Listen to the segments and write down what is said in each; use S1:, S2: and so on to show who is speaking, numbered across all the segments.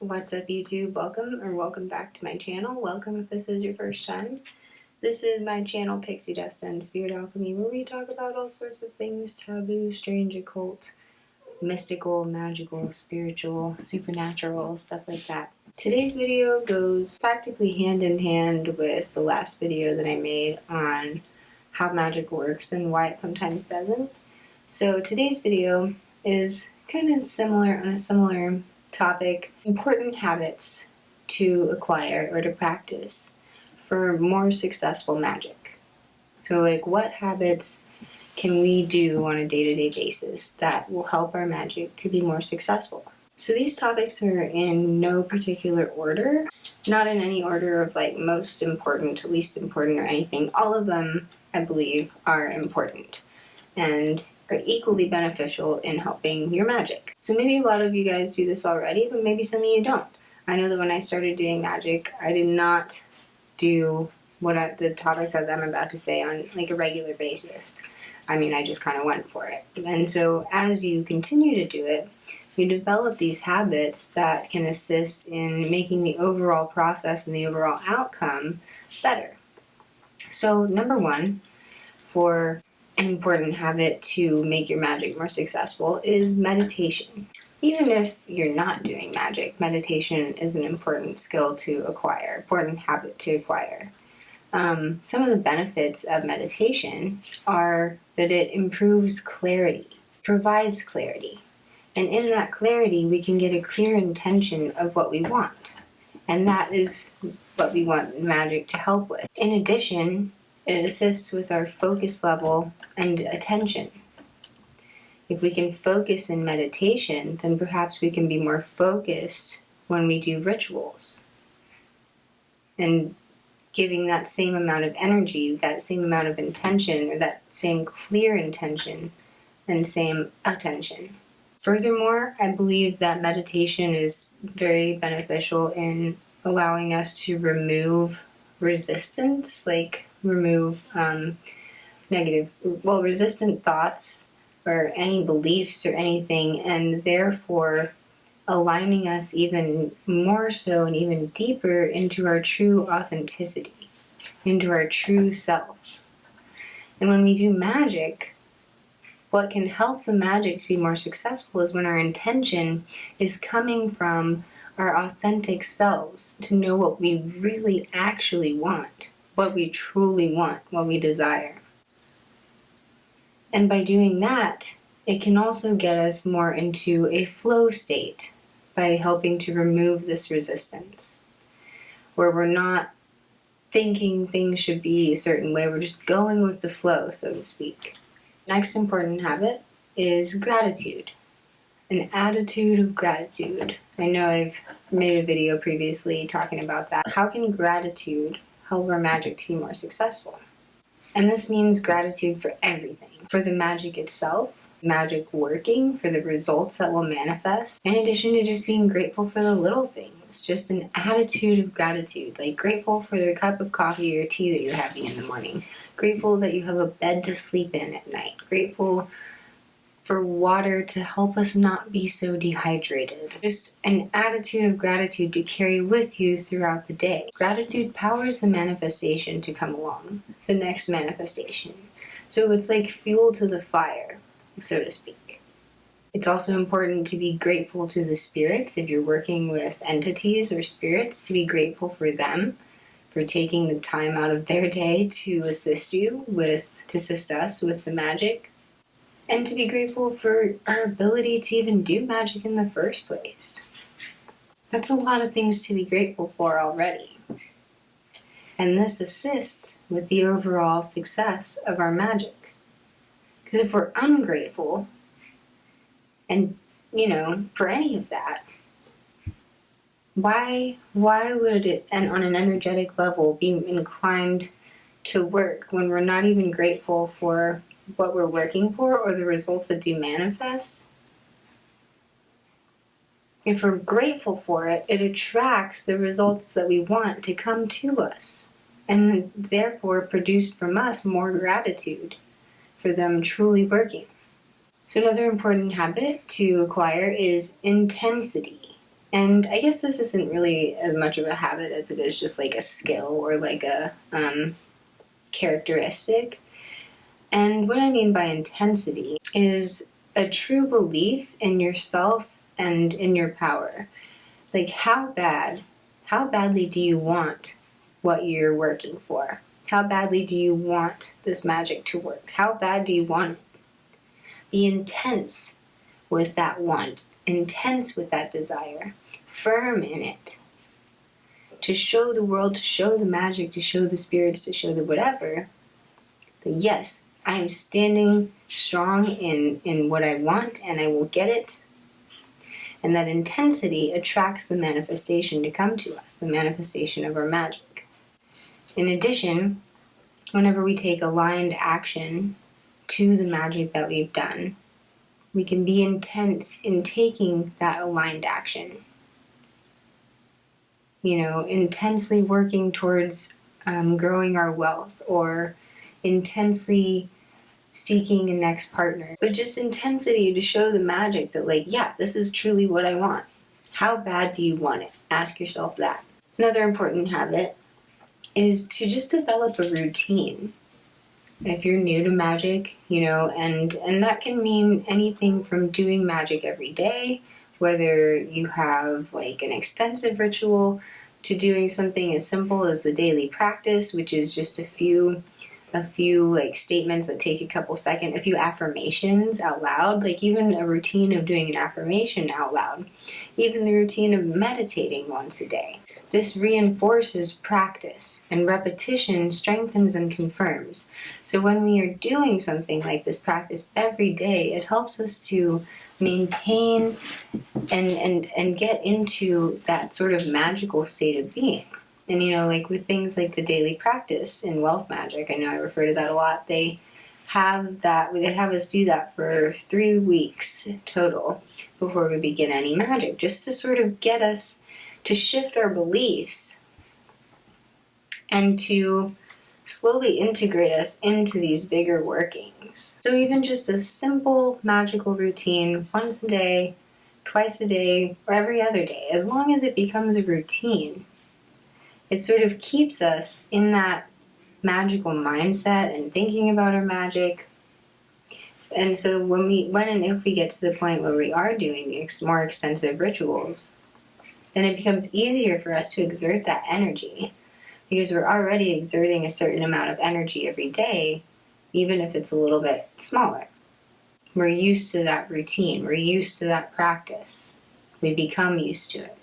S1: What's up, YouTube? Welcome back to my channel. Welcome if this is your first time. This is my channel, Pixie Dust and Spirit Alchemy, where we talk about all sorts of things: taboo, strange, occult, mystical, magical, spiritual, supernatural, stuff like that. Today's video goes practically hand in hand with the last video that I made on how magic works and why it sometimes doesn't. So today's video is kind of similar, on a similar topic: important habits to acquire or to practice for more successful magic. So what habits can we do on a day-to-day basis that will help our magic to be more successful? So these topics are in no particular order, not in any order of most important to least important or anything. All of them, I believe, are important and are equally beneficial in helping your magic. So maybe a lot of you guys do this already, but maybe some of you don't. I know that when I started doing magic, I did not do the topics that I'm about to say on a regular basis. I just kind of went for it. And so as you continue to do it, you develop these habits that can assist in making the overall process and the overall outcome better. So number one, for an important habit to make your magic more successful is meditation. Even if you're not doing magic, meditation is an important skill to acquire, important habit to acquire. Some of the benefits of meditation are that it improves clarity, provides clarity. And in that clarity, we can get a clear intention of what we want. And that is what we want magic to help with. In addition, it assists with our focus level and attention. If we can focus in meditation, then perhaps we can be more focused when we do rituals. And giving that same amount of energy, that same amount of intention, or that same clear intention and same attention. Furthermore, I believe that meditation is very beneficial in allowing us to remove resistance, remove resistant thoughts or any beliefs or anything, and therefore aligning us even more so and even deeper into our true authenticity, into our true self. And when we do magic, what can help the magic to be more successful is when our intention is coming from our authentic selves, to know what we really actually want, what we truly want, what we desire. And by doing that, it can also get us more into a flow state by helping to remove this resistance, where we're not thinking things should be a certain way, we're just going with the flow, so to speak. Next important habit is gratitude, an attitude of gratitude. I know I've made a video previously talking about that. How can gratitude help our magic to be more successful? And this means gratitude for everything. For the magic itself, magic working, for the results that will manifest, in addition to just being grateful for the little things. Just an attitude of gratitude, grateful for the cup of coffee or tea that you're having in the morning, grateful that you have a bed to sleep in at night, grateful for water to help us not be so dehydrated. Just an attitude of gratitude to carry with you throughout the day. Gratitude powers the manifestation to come along, the next manifestation. So it's like fuel to the fire, so to speak. It's also important to be grateful to the spirits. If you're working with entities or spirits, to be grateful for them, for taking the time out of their day to assist us with the magic. And to be grateful for our ability to even do magic in the first place. That's a lot of things to be grateful for already. And this assists with the overall success of our magic. Because if we're ungrateful, and for any of that, why would it, and on an energetic level, be inclined to work when we're not even grateful for what we're working for or the results that do manifest? If we're grateful for it, it attracts the results that we want to come to us, and therefore produce from us more gratitude for them truly working. So another important habit to acquire is intensity. And I guess this isn't really as much of a habit as it is just like a skill or like a characteristic. And what I mean by intensity is a true belief in yourself and in your power. Like how badly do you want what you're working for? How badly do you want this magic to work? How bad do you want it? Be intense with that want, intense with that desire, firm in it. To show the world, to show the magic, to show the spirits, to show the whatever, that yes, I am standing strong in what I want and I will get it. And that intensity attracts the manifestation to come to us, the manifestation of our magic. In addition, whenever we take aligned action to the magic that we've done, we can be intense in taking that aligned action. You know, intensely working towards growing our wealth, or intensely seeking a next partner. But just intensity to show the magic that, like, yeah, this is truly what I want. How bad do you want it? Ask yourself that. Another important habit is to just develop a routine. If you're new to magic, you know, and that can mean anything from doing magic every day, whether you have like an extensive ritual, to doing something as simple as the daily practice, which is just a few like statements that take a couple seconds, a few affirmations out loud, like even a routine of doing an affirmation out loud, even the routine of meditating once a day. This reinforces practice, and repetition strengthens and confirms. So when we are doing something like this practice every day, it helps us to maintain and get into that sort of magical state of being. And, you know, like with things like the daily practice in wealth magic, I know I refer to that a lot, they have us do that for 3 weeks total before we begin any magic, just to sort of get us to shift our beliefs and to slowly integrate us into these bigger workings. So even just a simple magical routine once a day, twice a day, or every other day, as long as it becomes a routine, it sort of keeps us in that magical mindset and thinking about our magic. And so when and if we get to the point where we are doing more extensive rituals, then it becomes easier for us to exert that energy, because we're already exerting a certain amount of energy every day, even if it's a little bit smaller. We're used to that routine. We're used to that practice. We become used to it.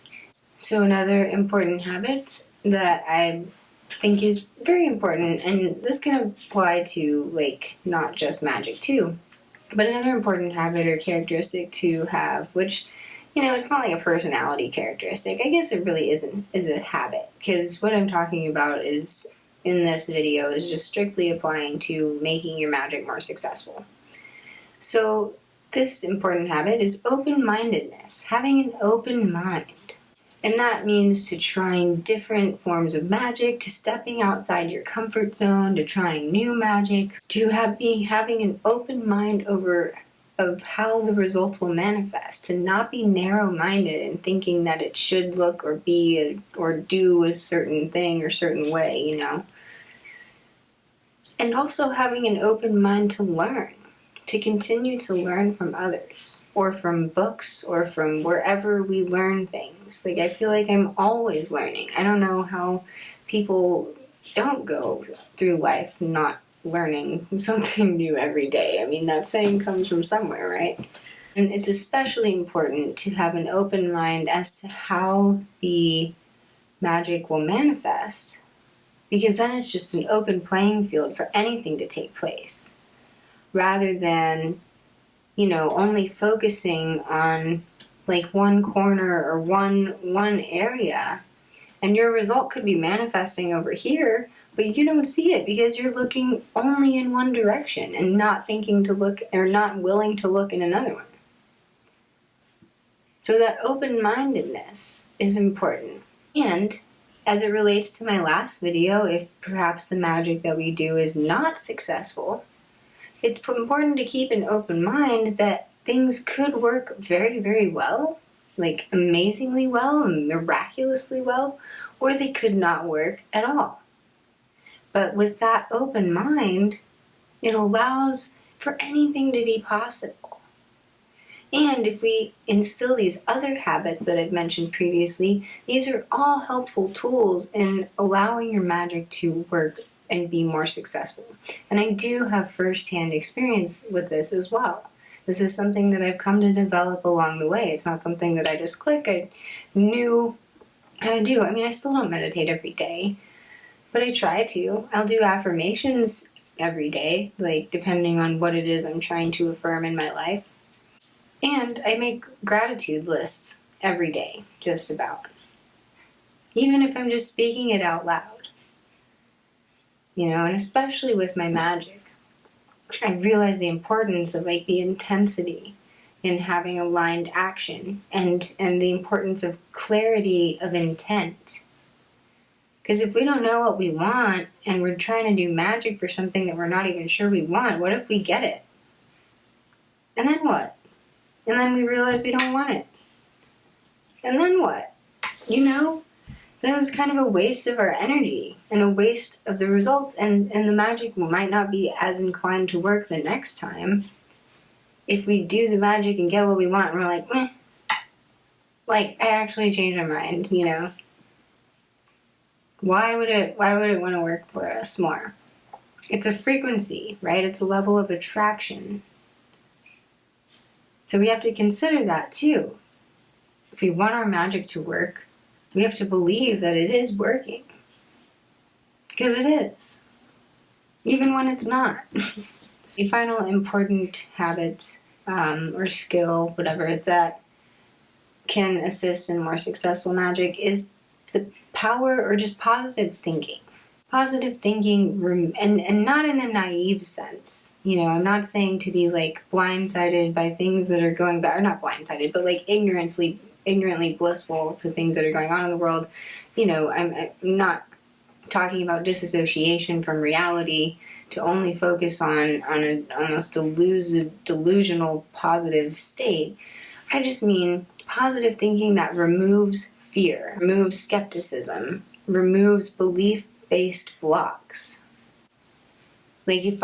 S1: So another important habit that I think is very important, and this can apply to like not just magic too, but another important habit or characteristic to have, which, you know, it's not like a personality characteristic. I guess it really is a habit, because what I'm talking about is in this video is just strictly applying to making your magic more successful. So this important habit is open-mindedness, having an open mind. And that means to trying different forms of magic, to stepping outside your comfort zone, to trying new magic, to having an open mind of how the results will manifest, to not be narrow-minded and thinking that it should look or be or do a certain thing or certain way, you know. And also having an open mind to learn, to continue to learn from others, or from books, or from wherever we learn things. Like, I feel like I'm always learning. I don't know how people don't go through life not learning something new every day. I mean, that saying comes from somewhere, right? And it's especially important to have an open mind as to how the magic will manifest, because then it's just an open playing field for anything to take place, rather than, you know, only focusing on like one corner or one area, and your result could be manifesting over here, but you don't see it because you're looking only in one direction and not thinking to look, or not willing to look in another one. So that open-mindedness is important. And as it relates to my last video, if perhaps the magic that we do is not successful, it's important to keep an open mind that things could work very, very well, like amazingly well and miraculously well, or they could not work at all. But with that open mind, it allows for anything to be possible. And if we instill these other habits that I've mentioned previously, these are all helpful tools in allowing your magic to work and be more successful. And I do have firsthand experience with this as well. This is something that I've come to develop along the way. It's not something that I just I knew how to do. I mean, I still don't meditate every day, but I try to. I'll do affirmations every day, like depending on what it is I'm trying to affirm in my life. And I make gratitude lists every day, just about. Even if I'm just speaking it out loud. You know, and especially with my magic, I realize the importance of like the intensity in having aligned action and the importance of clarity of intent. Because if we don't know what we want and we're trying to do magic for something that we're not even sure we want, what if we get it? And then what? And then we realize we don't want it. And then what? You know? That was kind of a waste of our energy and a waste of the results, and the magic might not be as inclined to work the next time if we do the magic and get what we want and we're like, meh. Like, I actually changed my mind, you know? Why would it want to work for us more? It's a frequency, right? It's a level of attraction. So we have to consider that too. If we want our magic to work, we have to believe that it is working. Because it is. Even when it's not. A final important habit or skill, whatever, that can assist in more successful magic is the power or just positive thinking. Positive thinking, and not in a naive sense. You know, I'm not saying to be like blindsided by things that are going bad, or not blindsided, but like ignorantly blissful to things that are going on in the world. You know, I'm not talking about disassociation from reality to only focus on an almost delusional positive state. I just mean positive thinking that removes fear, removes skepticism, removes belief-based blocks. Like if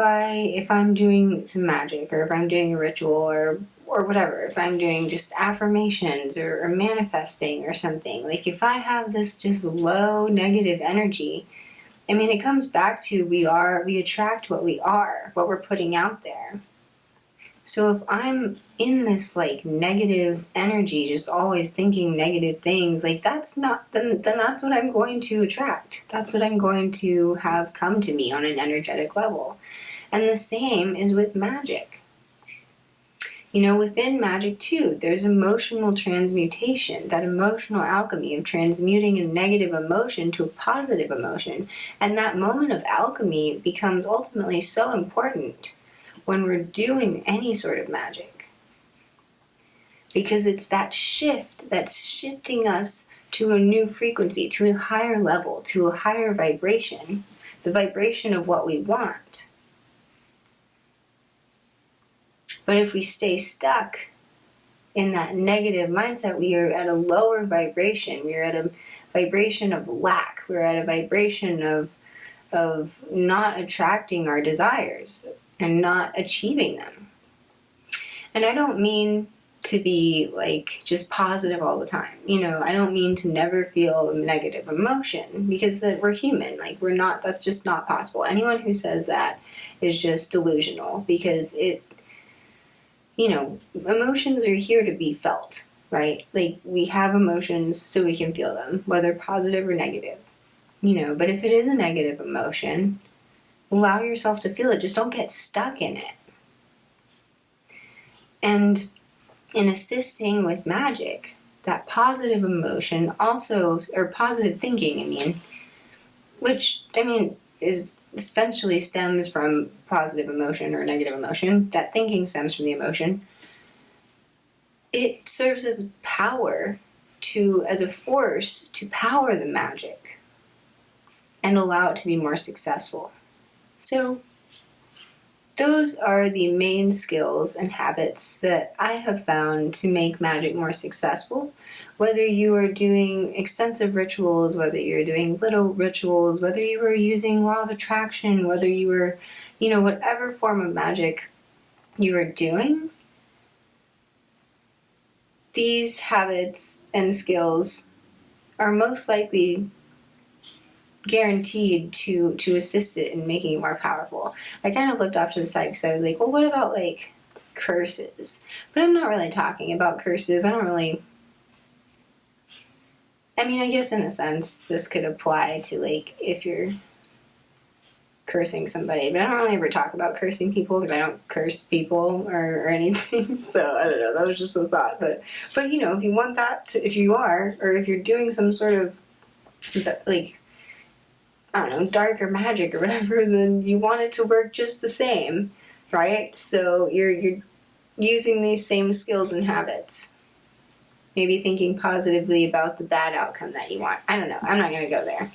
S1: I'm doing some magic, or if I'm doing a ritual, or whatever, if I'm doing just affirmations or manifesting or something, like if I have this just low negative energy, I mean, it comes back to we attract what we are, what we're putting out there. So if I'm in this like negative energy, just always thinking negative things, like that's not, then that's what I'm going to attract. That's what I'm going to have come to me on an energetic level. And the same is with magic. You know, within magic too, there's emotional transmutation, that emotional alchemy of transmuting a negative emotion to a positive emotion. And that moment of alchemy becomes ultimately so important when we're doing any sort of magic. Because it's that shift that's shifting us to a new frequency, to a higher level, to a higher vibration, the vibration of what we want. But if we stay stuck in that negative mindset, we are at a lower vibration. We are at a vibration of lack. We're at a vibration of not attracting our desires and not achieving them. And I don't mean to be like just positive all the time. You know, I don't mean to never feel negative emotion, because that we're human. Like we're not, that's just not possible. Anyone who says that is just delusional, because you know, emotions are here to be felt, right? Like, we have emotions so we can feel them, whether positive or negative, you know. But if it is a negative emotion, allow yourself to feel it. Just don't get stuck in it. And in assisting with magic, that positive emotion also, or positive thinking, I mean, which, I mean, is essentially stems from positive emotion or negative emotion. That thinking stems from the emotion. It serves as power as a force to power the magic and allow it to be more successful. So those are the main skills and habits that I have found to make magic more successful. Whether you are doing extensive rituals, whether you're doing little rituals, whether you are using law of attraction, whether you are, whatever form of magic you are doing, these habits and skills are most likely guaranteed to assist it in making it more powerful. I kind of looked off to the side because I was like, well, what about like curses? But I'm not really talking about curses. I guess in a sense this could apply to like if you're cursing somebody, but I don't really ever talk about cursing people because I don't curse people or anything. So I don't know, that was just a thought. But if you want that to, if you are, or if you're doing some sort of like, I don't know, darker magic or whatever, then you want it to work just the same, right? So you're using these same skills and habits. Maybe thinking positively about the bad outcome that you want. I don't know. I'm not going to go there.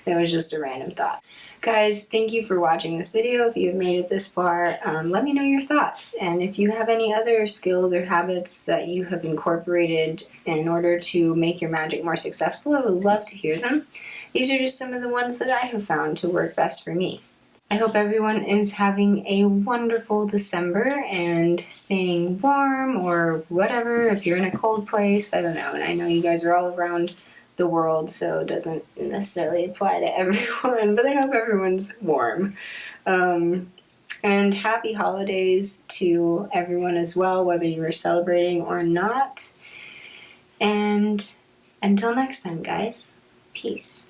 S1: It was just a random thought. Guys, thank you for watching this video. If you have made it this far, let me know your thoughts. And if you have any other skills or habits that you have incorporated in order to make your magic more successful, I would love to hear them. These are just some of the ones that I have found to work best for me. I hope everyone is having a wonderful December and staying warm or whatever. If you're in a cold place, I don't know. And I know you guys are all around the world, so it doesn't necessarily apply to everyone, but I hope everyone's warm. And happy holidays to everyone as well, whether you are celebrating or not. And until next time, guys, peace.